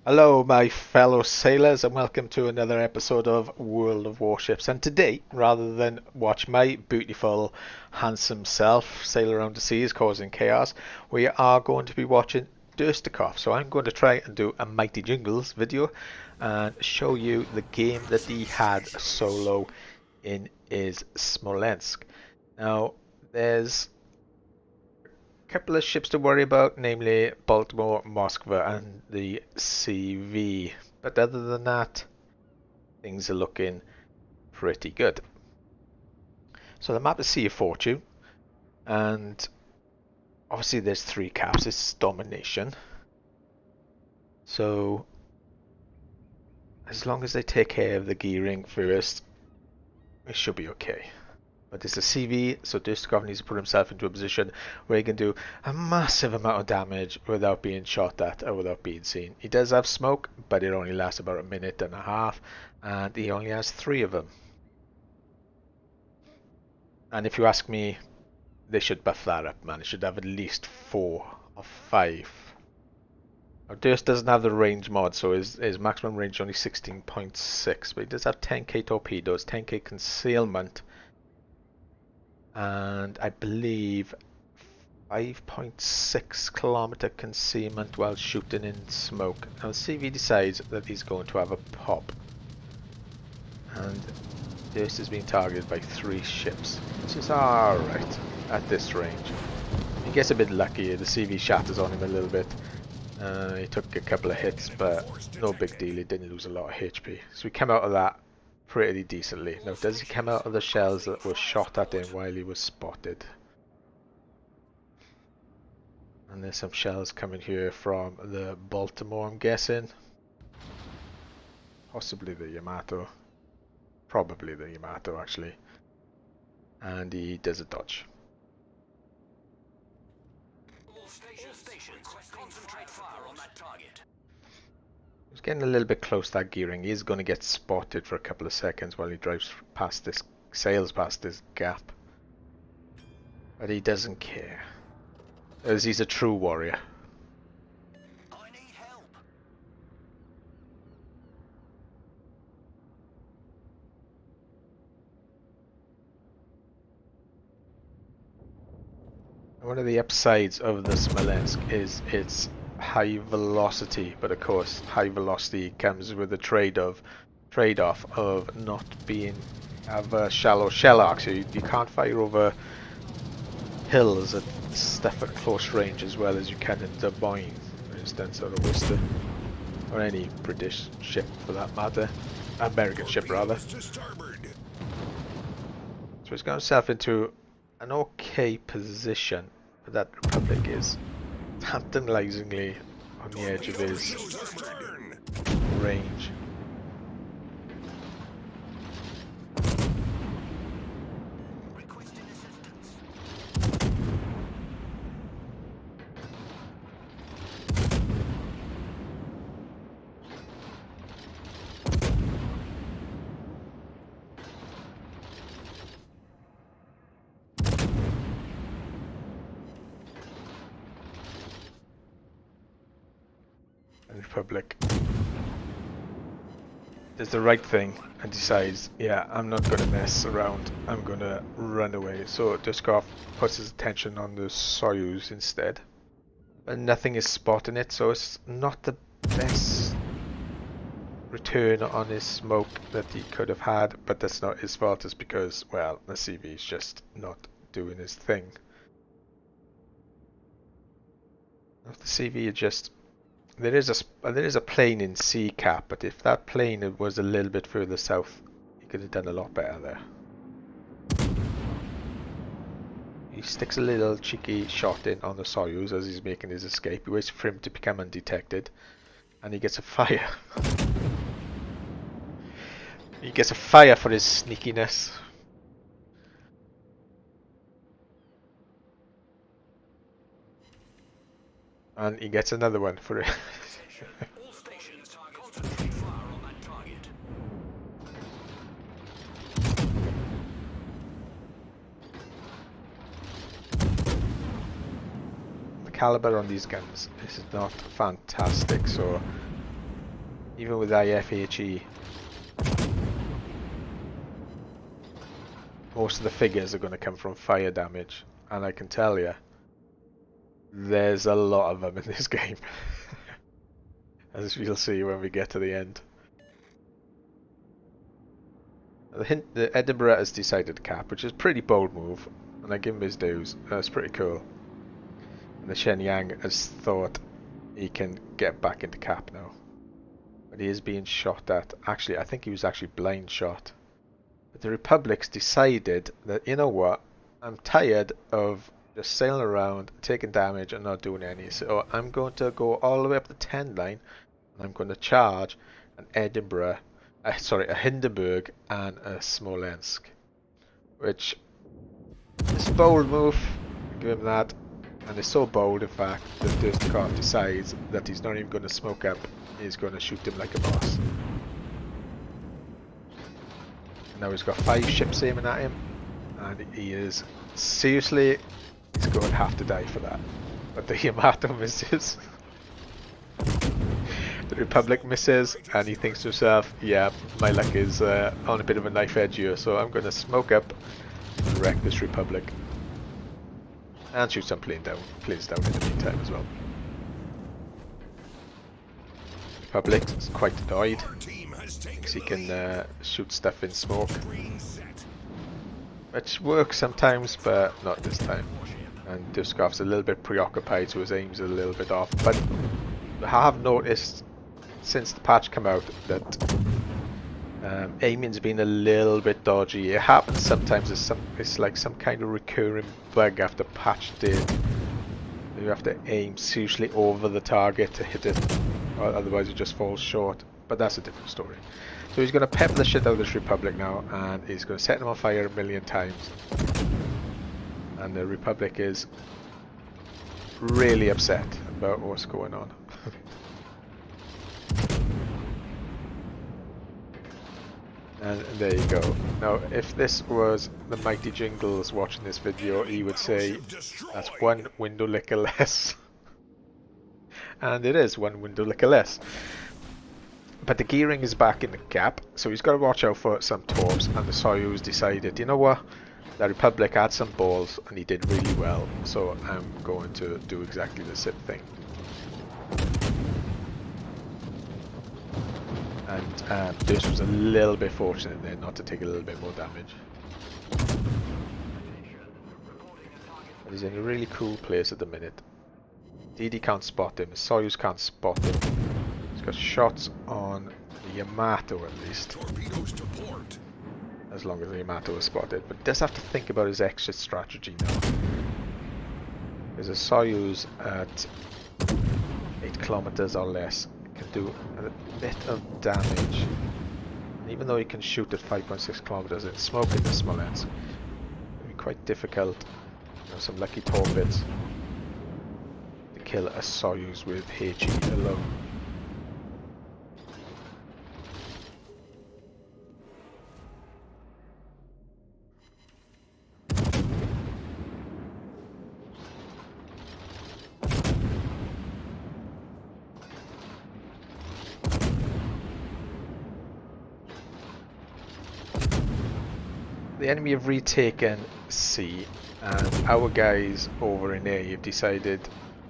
Hello, my fellow sailors, and welcome to another episode of World of Warships. And today, rather than watch my beautiful, handsome self sail around the seas causing chaos, we are going to be watching DerStudikopf. So I'm going to try and do a Mighty Jingles video and show you the game that he had solo in his Smolensk. Now, there's couple of ships to worry about, namely Baltimore, Moskva, and the CV. But other than that, things are looking pretty good. So the map is Sea of Fortune, and obviously there's three caps. It's domination. So as long as they take care of the gearing first, it should be okay. But it's a CV, so DerStudikopf needs to put himself into a position where he can do a massive amount of damage without being shot at or without being seen. He does have smoke, but it only lasts about a minute and a half, and he only has 3 of them. And if you ask me, they should buff that up, man. It should have at least 4 or 5. Now, Derst doesn't have the range mod, so his maximum range is only 16.6, but he does have 10k torpedoes, 10k concealment, and I believe 5.6 kilometer concealment while shooting in smoke. Now CV decides that he's going to have a pop, and this is being targeted by 3 ships, which is alright at this range. He gets a bit lucky, the CV shatters on him a little bit. He took a couple of hits, but no big deal, he didn't lose a lot of HP. So we came out of that pretty decently. Now, does he come out of the shells that were shot at him while he was spotted? And there's some shells coming here from the Baltimore, I'm guessing. Possibly the Yamato. Probably the Yamato, actually. And he does a dodge. All stations, concentrate fire on that target. He's getting a little bit close to that gearing. He's going to get spotted for a couple of seconds while he drives past this, sails past this gap. But he doesn't care, as he's a true warrior. I need help. One of the upsides of the Smolensk is its high velocity, but of course high velocity comes with a trade-off of not being have a shallow shell arc, so you can't fire over hills and stuff at close range as well as you can in the Boeing, for instance, or a Worcester, or any British ship for that matter, American ship rather. So he's got himself into an okay position, but that Republic is tantalizingly on the edge of his range. Republic does the right thing and decides, yeah, I'm not going to mess around, I'm going to run away. So DerStudikopf puts his attention on the Soyuz instead, but nothing is spotting it, so it's not the best return on his smoke that he could have had, but that's not his fault. It's because, well, the CV is just not doing his thing. If the CV had just there is a plane in C cap, but if that plane was a little bit further south, he could have done a lot better there. He sticks a little cheeky shot in on the Soyuz as he's making his escape. He waits for him to become undetected, and he gets a fire. He gets a fire for his sneakiness. And he gets another one for it. All stations, concentrate fire on that target. The caliber on these guns is not fantastic, so Even with IFHE, most of the figures are going to come from fire damage, and I can tell you, there's a lot of them in this game, as you'll see when we get to the end. The Edinburgh has decided to cap, which is a pretty bold move, and I give him his dues. That's pretty cool. And the Shenyang has thought he can get back into cap now, but he is being shot at. Actually, I think he was actually blind shot. But the Republic's decided that, you know what, I'm tired of just sailing around, taking damage and not doing any, so I'm going to go all the way up the 10 line, and I'm going to charge an a Hindenburg and a Smolensk, which is a bold move, I give him that, and it's so bold in fact that DerStudikopf decides that he's not even going to smoke up, he's going to shoot him like a boss. Now he's got 5 ships aiming at him, and he is seriously, he's going to have to die for that. But the Yamato misses. The Republic misses, and he thinks to himself, yeah, my luck is on a bit of a knife edge here, so I'm going to smoke up and wreck this Republic. And shoot some planes down in the meantime as well. Republic is quite annoyed. Thinks he can shoot stuff in smoke, which works sometimes, but not this time. And DerStudikov's a little bit preoccupied, so his aim's a little bit off. But I have noticed since the patch came out that aiming's been a little bit dodgy. It happens sometimes. It's like some kind of recurring bug after patch day. You have to aim seriously over the target to hit it, or otherwise it just falls short. But that's a different story. So he's going to pepper the shit out of this Republic now, and he's going to set them on fire a million times. And the Republic is really upset about what's going on. And there you go. Now, if this was the Mighty Jingles watching this video, he would say that's one window licker less. And it is one window licker less. But the gearing is back in the gap, so he's got to watch out for some torps, and the Soyuz decided, you know what, the Republic had some balls and he did really well, so I'm going to do exactly the same thing. And Derst was a little bit fortunate there not to take a little bit more damage. But he's in a really cool place at the minute. DD can't spot him, Soyuz can't spot him. He's got shots on the Yamato at least. Torpedoes to port. As long as the Yamato is spotted. But he does have to think about his exit strategy now. There's a Soyuz at 8 kilometers or less. Can do a bit of damage. And even though he can shoot at 5.6 kilometers, it's smoke in the Smolensk. It'll be quite difficult. You know, some lucky torpedoes to kill a Soyuz with HE alone. The enemy have retaken C, and our guys over in A have decided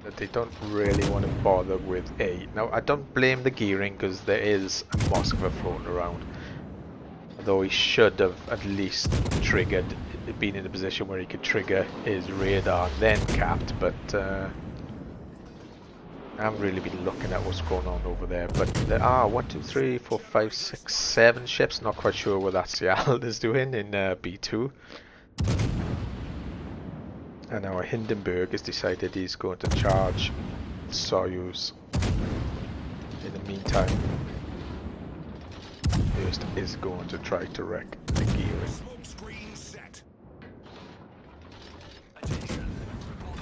that they don't really want to bother with A. Now, I don't blame the gearing because there is a Moskva floating around, although he should have at least triggered, been in a position where he could trigger his radar and then capped, but I haven't really been looking at what's going on over there. But there are 1, 2, 3, 4, 5, 6, 7 ships. Not quite sure what that Seattle is doing in B2. And our Hindenburg has decided he's going to charge Soyuz. In the meantime, Derst is going to try to wreck the gearing.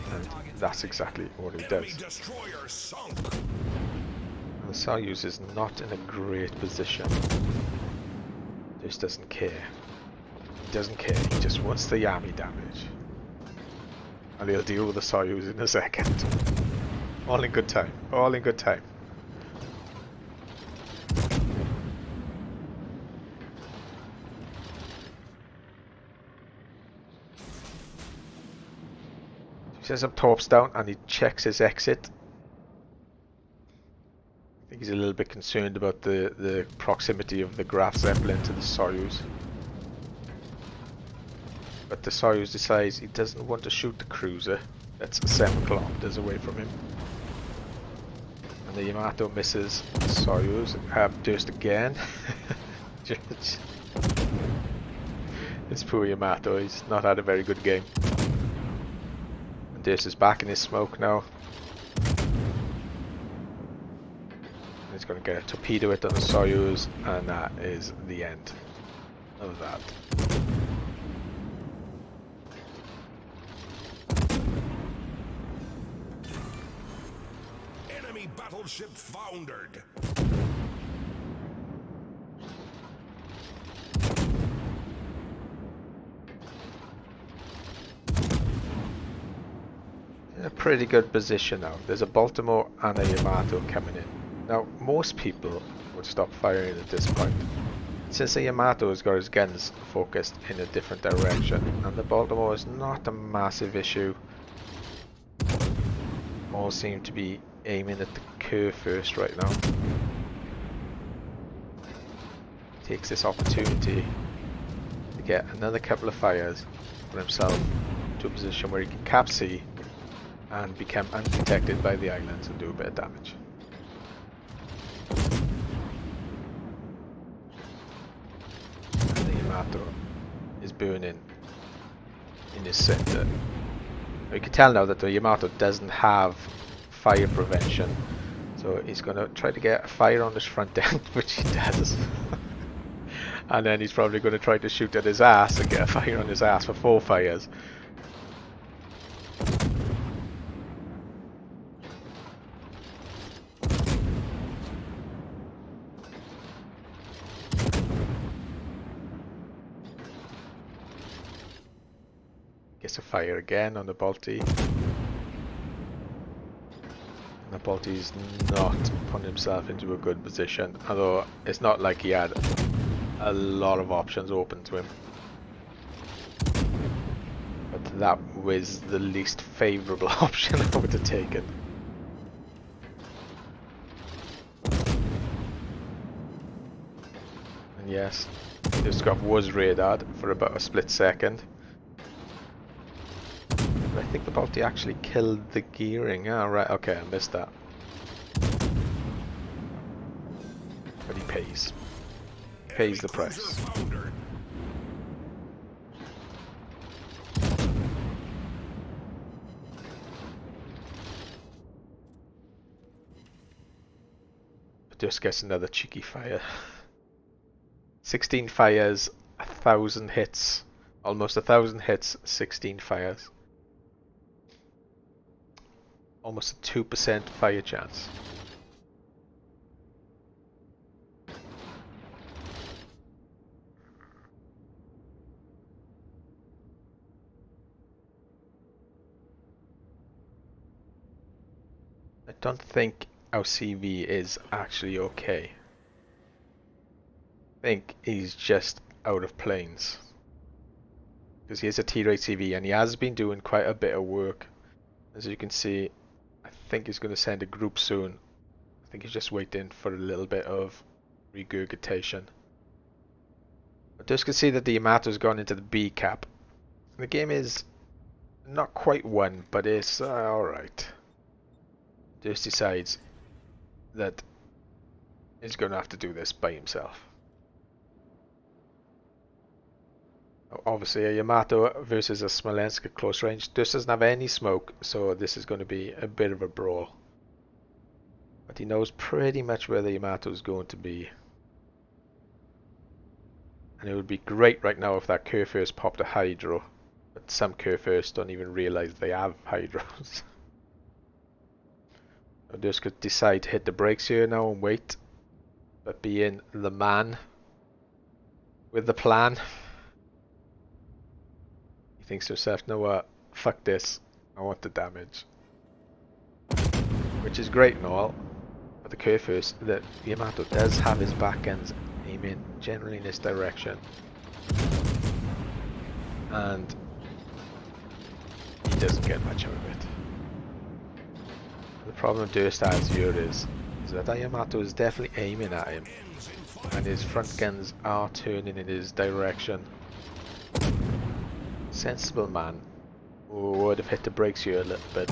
And that's exactly what he does. And the Soyuz is not in a great position. Just doesn't care. He doesn't care, he just wants the jammy damage. And he'll deal with the Soyuz in a second. All in good time. All in good time. Sends some torps down and he checks his exit. I think he's a little bit concerned about the proximity of the Graf Zeppelin to the Soyuz. But the Soyuz decides he doesn't want to shoot the cruiser that's 7 kilometers away from him. And the Yamato misses the Soyuz. Derst again. This poor Yamato, he's not had a very good game. And Derst is back in his smoke now. He's going to get a torpedo hit on the Soyuz, and that is the end of that. Enemy battleship foundered. In a pretty good position now. There's a Baltimore and a Yamato coming in. Now, most people would stop firing at this point, since the Yamato has got his guns focused in a different direction, and the Baltimore is not a massive issue. All seem to be aiming at the curve first right now. Takes this opportunity to get another couple of fires for himself to a position where he can cap C and become undetected by the islands and do a bit of damage. Is burning in his center. You can tell now that the Yamato doesn't have fire prevention, so he's going to try to get a fire on his front end, which he does. And then he's probably going to try to shoot at his ass and get a fire on his ass for 4 fires. Gets a fire again on the Balti. And the Balti's not putting himself into a good position, although it's not like he had a lot of options open to him. But that was the least favourable option I would have taken. And yes, DerStudikopf was radared for about a split second. I think the Balti actually killed the gearing. Ah, right, okay, I missed that. But he pays. Pays the price. But just gets another cheeky fire. 16 fires, 1,000 hits. Almost 1,000 hits, 16 fires. Almost a 2% fire chance. I don't think our CV is actually okay. I think he's just out of planes. Because he has a T-rate CV and he has been doing quite a bit of work. As you can see, I think he's going to send a group soon. I think he's just waiting for a little bit of regurgitation. But just can see that the Yamato's gone into the B cap. The game is not quite won, but it's alright. Just decides that he's going to have to do this by himself. Obviously a Yamato versus a Smolensk at close range. This doesn't have any smoke, so this is going to be a bit of a brawl. But he knows pretty much where the Yamato is going to be. And it would be great right now if that Curfews popped a Hydro. But some Curfews don't even realize they have Hydros. I just could decide to hit the brakes here now and wait. But being the man with the plan, he thinks to himself, no what, fuck this, I want the damage. Which is great and all, but the Curfews, the Yamato does have his back ends aiming generally in this direction. And doesn't get much out of it. The problem Derst has here is that Yamato is definitely aiming at him, and his front guns are turning in his direction. Sensible man would have hit the brakes here a little bit,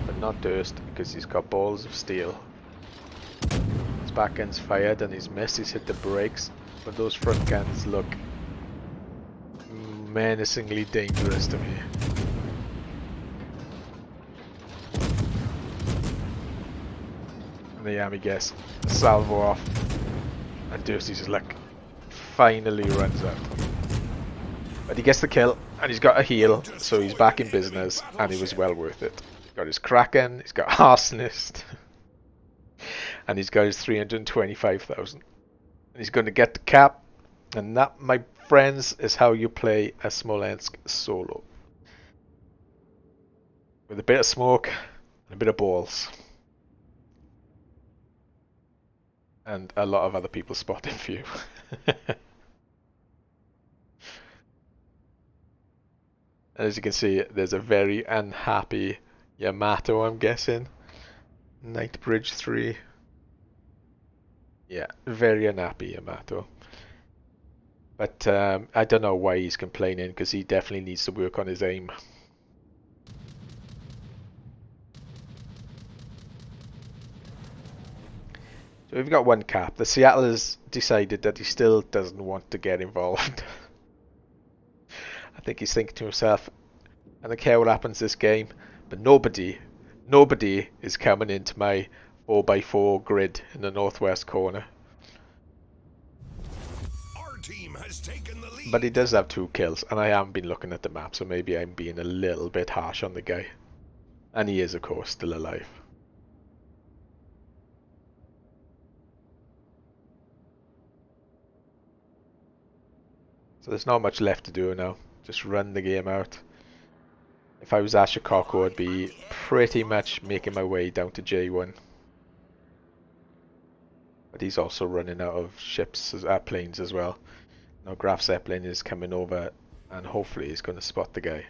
but not Derst because he's got balls of steel. His back end's fired and he's missed, he's hit the brakes, but those front guns look menacingly dangerous to me. And the Yami gets a salvo off, and Dersty's just like finally runs out. But he gets the kill, and he's got a heal, so he's back in business, and it was well worth it. He's got his Kraken, he's got Arsonist, and he's got his 325,000. And he's going to get the cap, and that, my friends, is how you play a Smolensk solo. With a bit of smoke, and a bit of balls. And a lot of other people spotting for you. As you can see, there's a very unhappy Yamato, I'm guessing. Nightbridge 3. Yeah, very unhappy Yamato. But I don't know why he's complaining, because he definitely needs to work on his aim. So we've got one cap. The Seattle has decided that he still doesn't want to get involved. I think he's thinking to himself, I don't care what happens this game, but nobody is coming into my 4x4 grid in the northwest corner. Our team has taken the lead. But he does have 2 kills, and I haven't been looking at the map, so maybe I'm being a little bit harsh on the guy. And he is, of course, still alive. So there's not much left to do now. Just run the game out. If I was Ashikaku, I'd be pretty much making my way down to J1. But he's also running out of ships, planes as well. Now Graf Zeppelin is coming over, and hopefully he's going to spot the guy.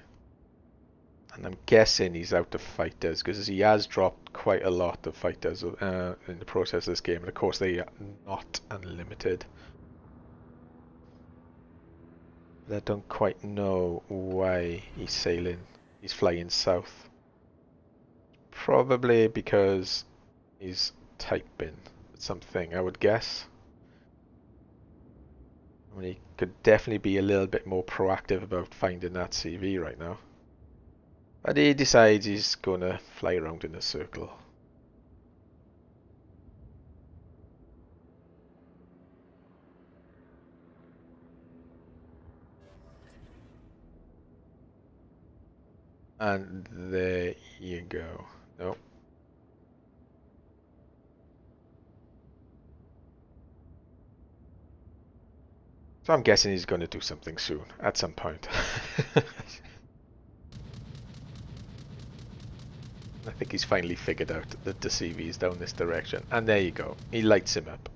And I'm guessing he's out of fighters, because he has dropped quite a lot of fighters in the process of this game. And of course they are not unlimited. But I don't quite know why he's sailing. He's flying south. Probably because he's typing something, I would guess. I mean, he could definitely be a little bit more proactive about finding that CV right now. But he decides he's gonna fly around in a circle. And there you go. Nope. So I'm guessing he's going to do something soon, at some point. I think he's finally figured out that the CV is down this direction. And there you go. He lights him up.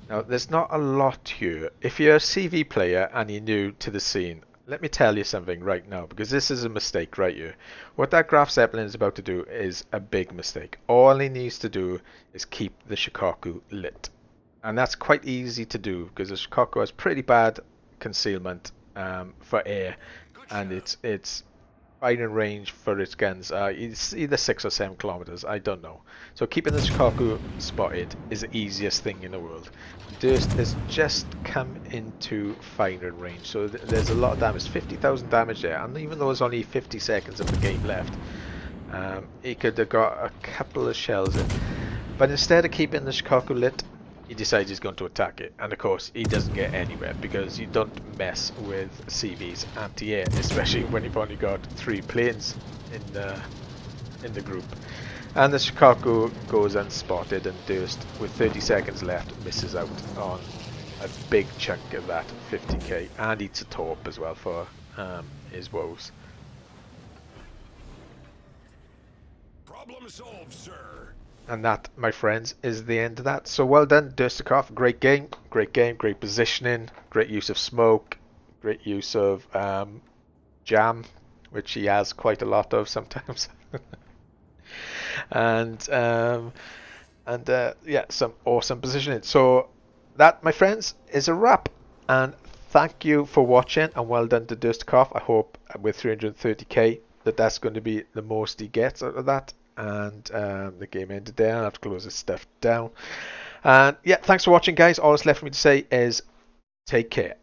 Now, there's not a lot here. If you're a CV player and you're new to the scene, let me tell you something right now, because this is a mistake right here. What that Graf Zeppelin is about to do is a big mistake. All he needs to do is keep the Shikoku lit. And that's quite easy to do, because the Shikoku has pretty bad concealment for air. And its firing range for its guns is either 6 or 7 kilometers, I don't know. So keeping the Shikoku spotted is the easiest thing in the world. Derst has just come into firing range, so there's a lot of damage, 50,000 damage there, and even though there's only 50 seconds of the game left, he could have got a couple of shells in. But instead of keeping the Shikoku lit, he decides he's going to attack it, and of course he doesn't get anywhere, because you don't mess with CV's anti-air, especially when you've only got 3 planes in the group. And the Shikoku goes unspotted, and Derst, with 30 seconds left, misses out on a big chunk of that 50k, and eats a torp as well for his woes. Problem solved, sir. And that, my friends, is the end of that. So well done, DerStudikopf. Great game, great positioning, great use of smoke, great use of jam, which he has quite a lot of sometimes. and yeah, some awesome positioning. So that, my friends, is a wrap. And thank you for watching, and well done to DerStudikopf. I hope with 330k that's going to be the most he gets out of that. And the game ended there. I'll have to close this stuff down. And yeah, thanks for watching, guys. All that's left for me to say is take care.